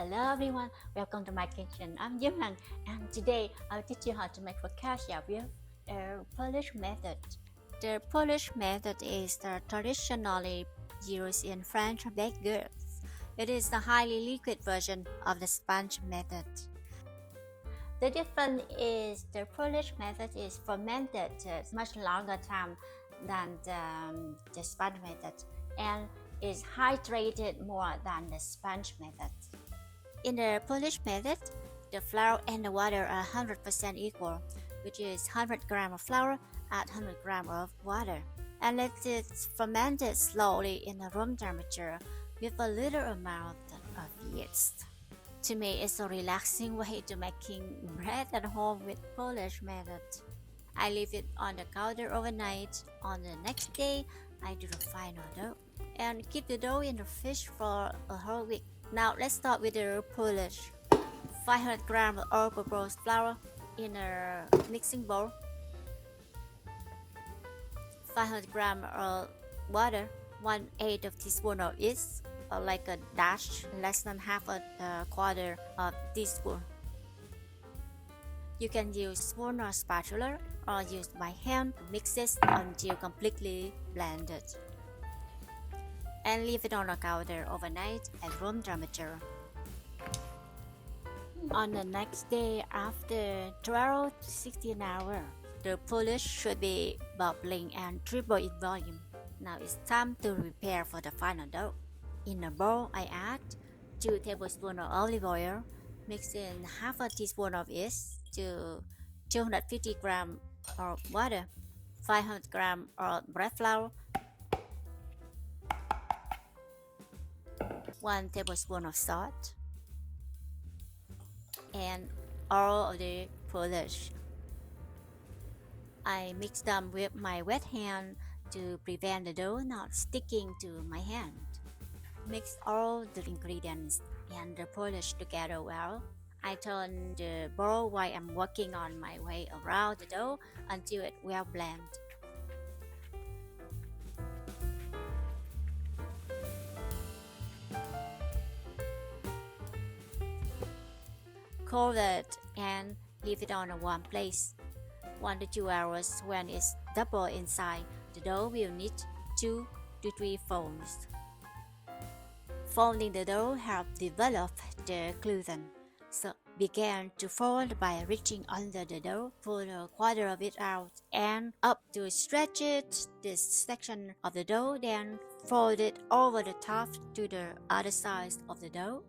Hello everyone, welcome to my kitchen. I'm Yimhan, and today I'll teach you how to make focaccia with the Polish method. The Polish method is the traditionally used in French baked goods. It is the highly liquid version of the sponge method. The difference is the Polish method is fermented much longer time than the sponge method and is hydrated more than the sponge method. In the Polish method, the flour and the water are 100% equal, which is 100 grams of flour at 100 grams of water, and let it ferment slowly in a room temperature with a little amount of yeast. To me, it's a relaxing way to making bread at home with Polish method. I leave it on the counter overnight. On the next day, I do the final dough and keep the dough in the fridge for a whole week. Now let's start with the Polish. 500 grams of all-purpose flour in a mixing bowl. 500 grams of water. 1/8 of teaspoon of yeast, or like a dash, less than half a quarter of teaspoon. You can use spoon or spatula, or use by hand to mix it until completely blended, and leave it on the counter overnight at room temperature. On the next day, after 12 to 16 hours, the Polish should be bubbling and triple in volume. Now it's time to prepare for the final dough. In a bowl, I add 2 tablespoons of olive oil, mix in half a teaspoon of yeast to 250 grams of water, 500 grams of bread flour, 1 tablespoon of salt, and all of the Polish. I mix them with my wet hand to prevent the dough not sticking to my hand. Mix all the ingredients and the Polish together well. I turn the bowl while I'm working on my way around the dough until it well blended. Cover it and leave it on a warm place. 1 to 2 hours. When it's double inside, the dough will need 2 to 3 folds. Folding the dough helps develop the gluten. So begin to fold by reaching under the dough, pull a quarter of it out and up to stretch it this section of the dough, then fold it over the top to the other side of the dough,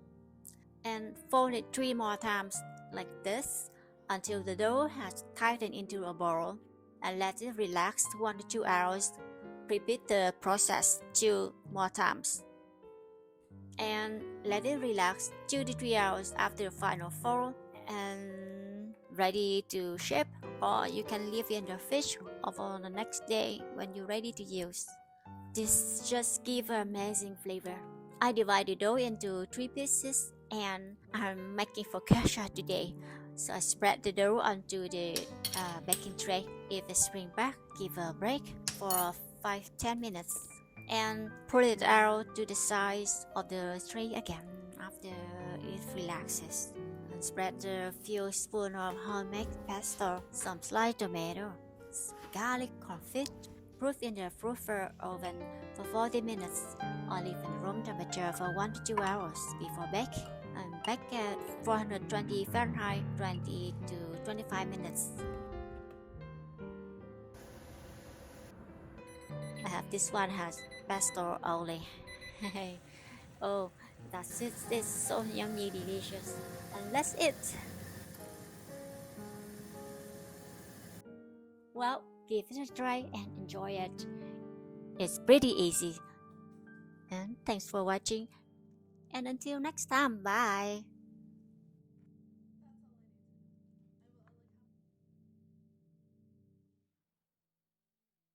and fold it 3 more times like this until the dough has tightened into a ball, and let it relax 1 to 2 hours. Repeat the process 2 more times and let it relax 2 to 3 hours after the final fold, and ready to ship, or you can leave it in the fridge for the next day when you're ready to use. This just gives an amazing flavor. I divide the dough into 3 pieces, and I'm making focaccia today. So I spread the dough onto the baking tray. If it springs back, give a break for 5-10 minutes and pull it out to the size of the tray again after it relaxes. And spread a few spoons of homemade pesto, some sliced tomato, garlic confit. Proof in the proofer oven for 40 minutes, or leave in room temperature for 1 to 2 hours before bake, and bake at 420 Fahrenheit 20 to 25 minutes. I have this one has pesto only. Oh, that's it. It's so yummy, delicious, and that's it. Well, give it a try and enjoy it. It's pretty easy. And thanks for watching. And until next time, bye.